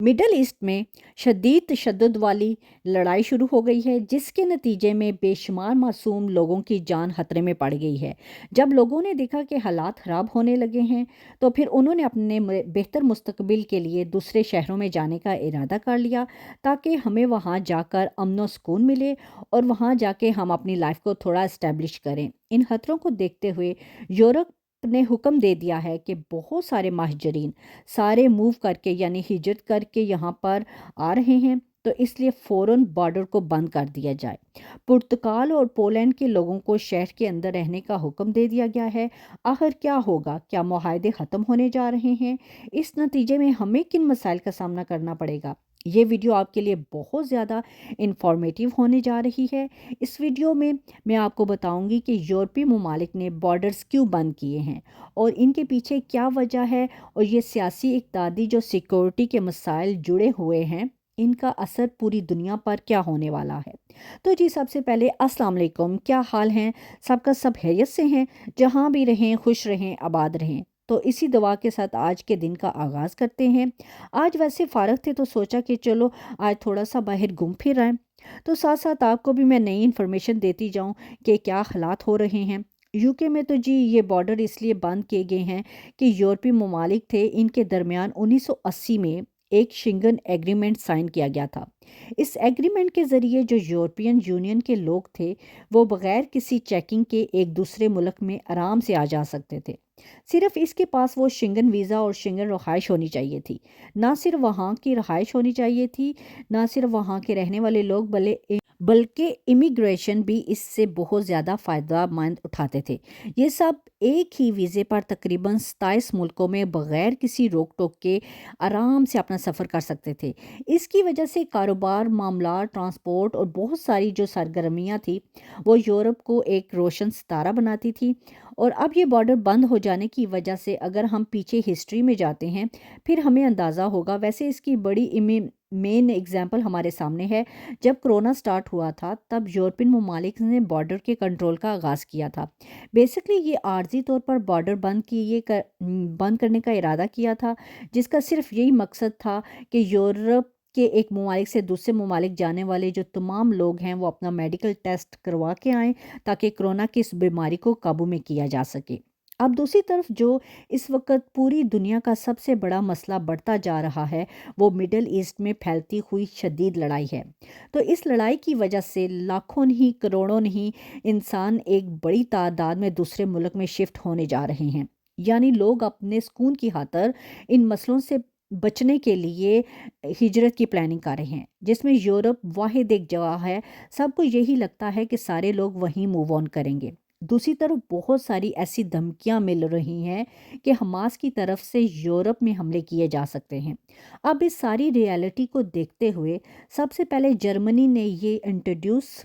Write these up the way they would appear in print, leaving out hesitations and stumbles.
Middle east में शदीद तशद्दुद वाली लड़ाई शुरू हो गई है, जिसके नतीजे में बेशुमार मासूम लोगों की जान खतरे में पड़ गई है। जब लोगों ने देखा कि हालात ख़राब होने लगे हैं, तो फिर उन्होंने अपने बेहतर मुस्तकबिल के लिए दूसरे शहरों में जाने का इरादा कर लिया, ताकि हमें वहाँ जाकर अमन व सुकून मिले और वहाँ जाके हम अपनी लाइफ को थोड़ा इस्टेब्लिश करें। इन खतरों को देखते हुए यूरोप ने हुक्म दे दिया है कि बहुत सारे महाजरीन सारे मूव करके यानी हिजरत करके यहाँ पर आ रहे हैं, तो इसलिए फ़ौरन बॉर्डर को बंद कर दिया जाए। पुर्तगाल और पोलैंड के लोगों को शहर के अंदर रहने का हुक्म दे दिया गया है। आखिर क्या होगा? क्या मुआहदे ख़त्म होने जा रहे हैं? इस नतीजे में हमें किन मसाइल का सामना करना पड़ेगा? ये वीडियो आपके लिए बहुत ज़्यादा इंफॉर्मेटिव होने जा रही है। इस वीडियो में मैं आपको बताऊंगी कि यूरोपीय ममालिक ने बॉर्डर्स क्यों बंद किए हैं और इनके पीछे क्या वजह है, और ये सियासी इक़्तिदादी जो सिक्योरिटी के मसाइल जुड़े हुए हैं, इनका असर पूरी दुनिया पर क्या होने वाला है। तो जी, सबसे पहले अस्सलाम वालेकुम, क्या हाल हैं सबका? सब खैरियत से हैं? जहाँ भी रहें खुश रहें, आबाद रहें। तो इसी दुआ के साथ आज के दिन का आगाज़ करते हैं। आज वैसे फ़ारग थे तो सोचा कि चलो आज थोड़ा सा बाहर घूम फिर आएँ, तो साथ साथ आपको भी मैं नई इन्फॉर्मेशन देती जाऊं कि क्या हालात हो रहे हैं। यूके में तो जी ये बॉर्डर इसलिए बंद किए गए हैं कि यूरोपीय ममालिक थे, इनके दरमियान 1980 में एक शेंगन एग्रीमेंट साइन किया गया था। इस एग्रीमेंट के ज़रिए जो यूरोपियन यूनियन के लोग थे, वो बग़ैर किसी चेकिंग के एक दूसरे मुल्क में आराम से आ जा सकते थे। सिर्फ इसके पास वो शेंगन वीज़ा और शेंगन रहाइश होनी चाहिए थी। ना सिर्फ वहाँ की रहाइश होनी चाहिए थी, ना सिर्फ वहाँ के रहने वाले लोग बल्कि इमिग्रेशन भी इससे बहुत ज़्यादा फ़ायदा मंद उठाते थे। ये सब एक ही वीज़े पर तकरीबन 27 मुल्कों में बग़ैर किसी रोक टोक के आराम से अपना सफ़र कर सकते थे। इसकी वजह से कारोबार, मामला, ट्रांसपोर्ट और बहुत सारी जो सरगर्मियाँ थी, वो यूरोप को एक रोशन सितारा बनाती थी। और अब ये बॉर्डर बंद हो जाने की वजह से अगर हम पीछे हिस्ट्री में जाते हैं, फिर हमें अंदाज़ा होगा। वैसे इसकी बड़ी मेन एग्जांपल हमारे सामने है। जब कोरोना स्टार्ट हुआ था, तब यूरोपियन ममालिक ने बॉर्डर के कंट्रोल का आगाज़ किया था। बेसिकली ये आर्जी तौर पर बॉर्डर बंद करने का इरादा किया था, जिसका सिर्फ यही मकसद था कि यूरोप के एक ममालिक से दूसरे ममालिक जाने वाले जो तमाम लोग हैं, वो अपना मेडिकल टेस्ट करवा के आएँ, ताकि कोरोना की इस बीमारी को काबू में किया जा सके। अब दूसरी तरफ जो इस वक्त पूरी दुनिया का सबसे बड़ा मसला बढ़ता जा रहा है, वो मिडल ईस्ट में फैलती हुई शदीद लड़ाई है। तो इस लड़ाई की वजह से लाखों नहीं, करोड़ों नहीं, इंसान एक बड़ी तादाद में दूसरे मुल्क में शिफ्ट होने जा रहे हैं। यानी लोग अपने सुकून की खातर इन मसलों से बचने के लिए हिजरत की प्लानिंग कर रहे हैं, जिसमें यूरोप वाहिद एक जगह है। सबको यही लगता है कि सारे लोग वहीं मूव ऑन करेंगे। दूसरी तरफ बहुत सारी ऐसी धमकियां मिल रही हैं कि हमास की तरफ से यूरोप में हमले किए जा सकते हैं। अब इस सारी रियलिटी को देखते हुए सबसे पहले जर्मनी ने ये इंट्रोड्यूस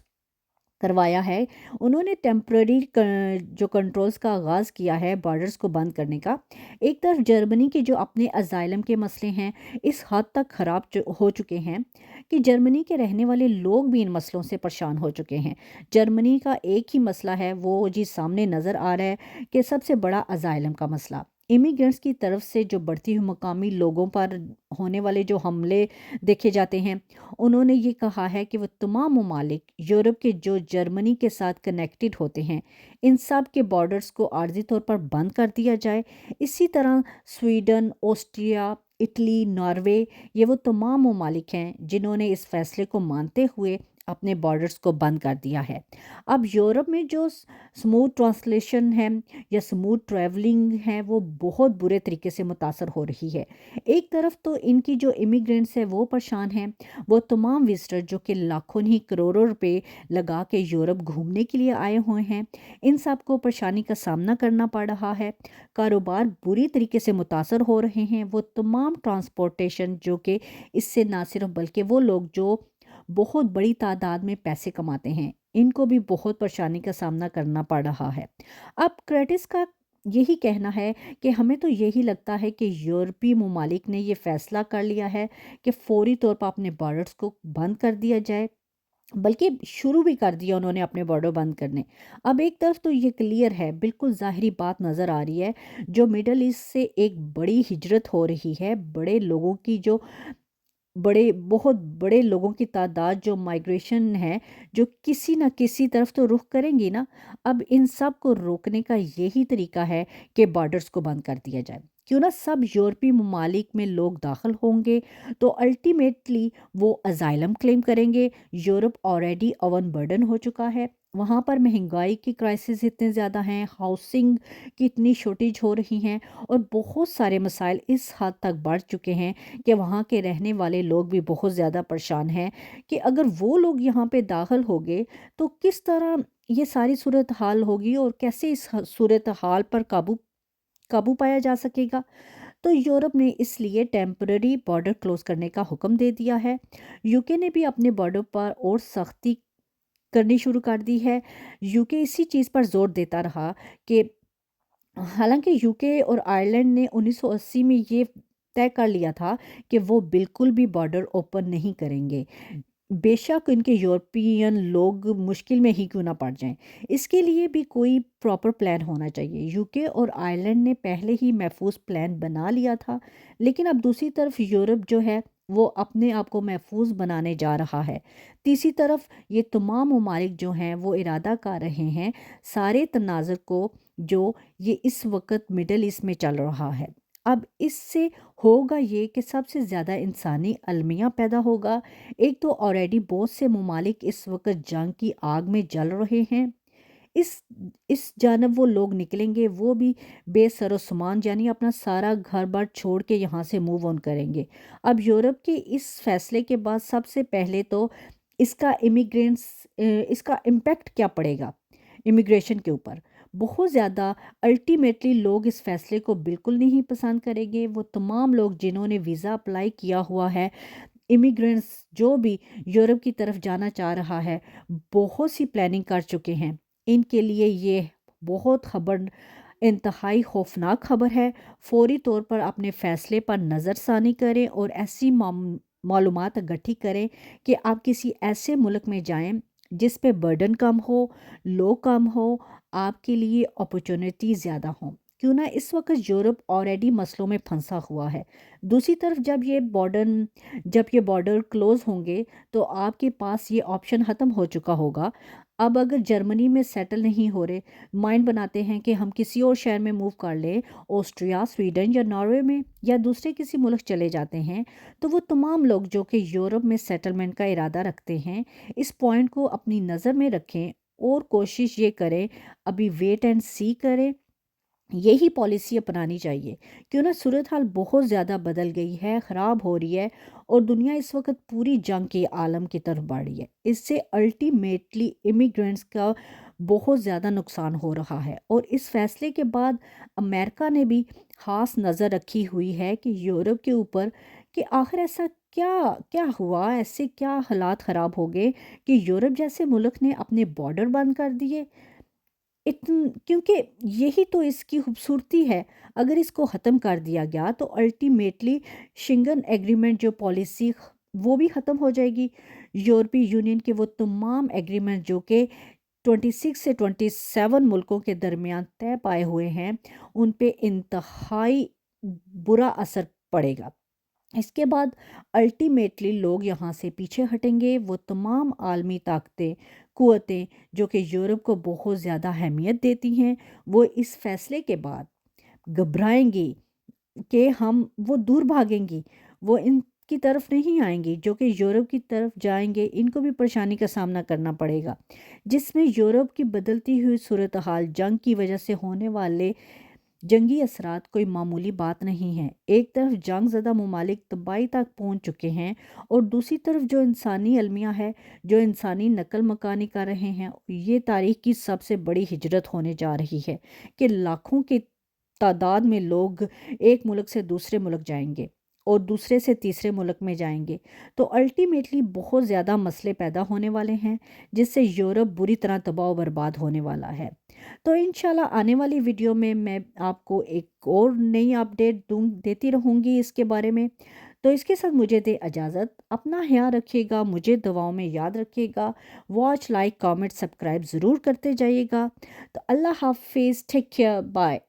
करवाया है। उन्होंने टेम्प्ररी जो कंट्रोल्स का आगाज़ किया है बॉर्डर्स को बंद करने का। एक तरफ जर्मनी के जो अपने अजाइलम के मसले हैं, इस हद तक ख़राब हो चुके हैं कि जर्मनी के रहने वाले लोग भी इन मसलों से परेशान हो चुके हैं। जर्मनी का एक ही मसला है, वो जी सामने नज़र आ रहा है कि सबसे बड़ा अजाइलम का मसला। इमिग्रेंट्स की तरफ से जो बढ़ती हुई मकामी लोगों पर होने वाले जो हमले देखे जाते हैं, उन्होंने ये कहा है कि वो तमाम ममालिक यूरोप के जो जर्मनी के साथ कनेक्टेड होते हैं, इन सब के बॉर्डर्स को आर्जी तौर पर बंद कर दिया जाए। इसी तरह स्वीडन, ऑस्ट्रिया, इटली, नॉर्वे, ये वो तमाम ममालिक हैं जिन्होंने इस फैसले को मानते हुए अपने बॉर्डर्स को बंद कर दिया है। अब यूरोप में जो स्मूथ ट्रांसलेशन है या स्मूथ ट्रैवलिंग है, वो बहुत बुरे तरीके से मुतासर हो रही है। एक तरफ तो इनकी जो इमिग्रेंट्स है वो परेशान हैं, वो तमाम विजिटर जो कि लाखों नहीं करोड़ों रुपए लगा के यूरोप घूमने के लिए आए हुए हैं, इन सब को परेशानी का सामना करना पड़ रहा है। कारोबार बुरी तरीके से मुतासर हो रहे हैं। वो तमाम ट्रांसपोर्टेशन जो कि इससे ना सिर्फ बल्कि वो लोग जो बहुत बड़ी तादाद में पैसे कमाते हैं, इनको भी बहुत परेशानी का सामना करना पड़ रहा है। अब क्रेटिस का यही कहना है कि हमें तो यही लगता है कि यूरोपीय ममालिक ने ये फ़ैसला कर लिया है कि फ़ौरी तौर पर अपने बॉर्डर्स को बंद कर दिया जाए, बल्कि शुरू भी कर दिया उन्होंने अपने बॉर्डर बंद करने। अब एक तरफ तो ये क्लियर है, बिल्कुल ज़ाहिरी बात नज़र आ रही है, जो मिडल ईस्ट से एक बड़ी हिजरत हो रही है, बड़े लोगों की जो بہت بڑے لوگوں کی تعداد جو مائیگریشن ہے، جو کسی نہ کسی طرف تو رخ کریں گی نا۔ اب ان سب کو روکنے کا یہی طریقہ ہے کہ بارڈرز کو بند کر دیا جائے۔ کیوں نہ سب یورپی ممالک میں لوگ داخل ہوں گے تو الٹیمیٹلی وہ ازائلم کلیم کریں گے۔ یورپ آلریڈی اوون برڈن ہو چکا ہے، وہاں پر مہنگائی کی کرائسس اتنے زیادہ ہیں، ہاؤسنگ کی اتنی شارٹیج ہو رہی ہیں، اور بہت سارے مسائل اس حد تک بڑھ چکے ہیں کہ وہاں کے رہنے والے لوگ بھی بہت زیادہ پریشان ہیں کہ اگر وہ لوگ یہاں پہ داخل ہو گئے تو کس طرح یہ ساری صورتحال ہوگی اور کیسے اس صورتحال پر قابو پایا جا سکے گا۔ تو یورپ نے اس لیے ٹیمپرری بارڈر کلوز کرنے کا حکم دے دیا ہے۔ یوکے نے بھی اپنے بارڈر پر اور سختی کرنی شروع کر دی ہے۔ یوکے اسی چیز پر زور دیتا رہا کہ حالانکہ یوکے اور آئرلینڈ نے 1980 میں یہ طے کر لیا تھا کہ وہ بالکل بھی بارڈر اوپن نہیں کریں گے، بے شک ان کے یورپین لوگ مشکل میں ہی کیوں نہ پڑ جائیں، اس کے لیے بھی کوئی پراپر پلان ہونا چاہیے۔ یوکے اور آئرلینڈ نے پہلے ہی محفوظ پلان بنا لیا تھا، لیکن اب دوسری طرف یورپ جو ہے وہ اپنے آپ کو محفوظ بنانے جا رہا ہے۔ تیسری طرف یہ تمام ممالک جو ہیں وہ ارادہ کر رہے ہیں سارے تناظر کو جو یہ اس وقت مڈل ایسٹ میں چل رہا ہے۔ اب اس سے ہوگا یہ کہ سب سے زیادہ انسانی المیہ پیدا ہوگا۔ ایک تو آلریڈی بہت سے ممالک اس وقت جنگ کی آگ میں جل رہے ہیں، اس جانب وہ لوگ نکلیں گے وہ بھی بے سر و سامان، یعنی اپنا سارا گھر بار چھوڑ کے یہاں سے موو آن کریں گے۔ اب یورپ کے اس فیصلے کے بعد سب سے پہلے تو اس کا امپیکٹ کیا پڑے گا امیگریشن کے اوپر، بہت زیادہ۔ الٹیمیٹلی لوگ اس فیصلے کو بالکل نہیں پسند کریں گے۔ وہ تمام لوگ جنہوں نے ویزا اپلائی کیا ہوا ہے، امیگرینٹس جو بھی یورپ کی طرف جانا چاہ رہا ہے، بہت سی پلاننگ کر چکے ہیں، ان کے لیے یہ بہت انتہائی خوفناک خبر ہے۔ فوری طور پر اپنے فیصلے پر نظر ثانی کریں اور ایسی معلومات اکٹھی کریں کہ آپ کسی ایسے ملک میں جائیں جس پہ برڈن کم ہو، لوگ کم ہو، آپ کے لیے اپرچونٹی زیادہ ہوں۔ کیوں نہ اس وقت یورپ آلریڈی مسئلوں میں پھنسا ہوا ہے۔ دوسری طرف جب یہ بارڈر کلوز ہوں گے تو آپ کے پاس یہ آپشن ختم ہو چکا ہوگا۔ اب اگر جرمنی میں سیٹل نہیں ہو رہے، مائنڈ بناتے ہیں کہ ہم کسی اور شہر میں موو کر لیں، آسٹریا، سویڈن یا ناروے میں یا دوسرے کسی ملک چلے جاتے ہیں، تو وہ تمام لوگ جو کہ یورپ میں سیٹلمنٹ کا ارادہ رکھتے ہیں اس پوائنٹ کو اپنی نظر میں رکھیں اور کوشش یہ کریں، ابھی ویٹ اینڈ سی کریں، یہی پالیسی اپنانی چاہیے۔ کیوں نہ صورتحال بہت زیادہ بدل گئی ہے، خراب ہو رہی ہے، اور دنیا اس وقت پوری جنگ کے عالم کی طرف بڑھ رہی ہے۔ اس سے الٹیمیٹلی امیگرینٹس کا بہت زیادہ نقصان ہو رہا ہے، اور اس فیصلے کے بعد امریکہ نے بھی خاص نظر رکھی ہوئی ہے کہ یورپ کے اوپر کہ آخر ایسا کیا ہوا، ایسے کیا حالات خراب ہو گئے کہ یورپ جیسے ملک نے اپنے بارڈر بند کر دیے۔ کیونکہ یہی تو اس کی خوبصورتی ہے۔ اگر اس کو ختم کر دیا گیا تو الٹیمیٹلی شنگن ایگریمنٹ جو پالیسی وہ بھی ختم ہو جائے گی۔ یورپی یونین کے وہ تمام ایگریمنٹ جو کہ 26 سے 27 ملکوں کے درمیان طے پائے ہوئے ہیں، ان پہ انتہائی برا اثر پڑے گا۔ اس کے بعد الٹیمیٹلی لوگ یہاں سے پیچھے ہٹیں گے۔ وہ تمام عالمی قوتیں جو کہ یورپ کو بہت زیادہ اہمیت دیتی ہیں، وہ اس فیصلے کے بعد گھبرائیں گی کہ وہ دور بھاگیں گی، وہ ان کی طرف نہیں آئیں گی۔ جو کہ یورپ کی طرف جائیں گے ان کو بھی پریشانی کا سامنا کرنا پڑے گا، جس میں یورپ کی بدلتی ہوئی صورتحال، جنگ کی وجہ سے ہونے والے جنگی اثرات کوئی معمولی بات نہیں ہے۔ ایک طرف جنگ زدہ ممالک تباہی تک پہنچ چکے ہیں، اور دوسری طرف جو انسانی المیہ ہے، جو انسانی نقل مکانی کر رہے ہیں، یہ تاریخ کی سب سے بڑی ہجرت ہونے جا رہی ہے کہ لاکھوں کی تعداد میں لوگ ایک ملک سے دوسرے ملک جائیں گے اور دوسرے سے تیسرے ملک میں جائیں گے، تو الٹیمیٹلی بہت زیادہ مسئلے پیدا ہونے والے ہیں، جس سے یورپ بری طرح تباہ و برباد ہونے والا ہے۔ تو انشاءاللہ آنے والی ویڈیو میں آپ کو ایک اور نئی اپڈیٹ دیتی رہوں گی اس کے بارے میں۔ تو اس کے ساتھ مجھے دے اجازت، اپنا خیال رکھیے گا، مجھے دعاؤں میں یاد رکھیے گا، واچ، لائک، کامنٹ، سبسکرائب ضرور کرتے جائیے گا۔ تو اللہ حافظ، ٹیک کیئر، بائے۔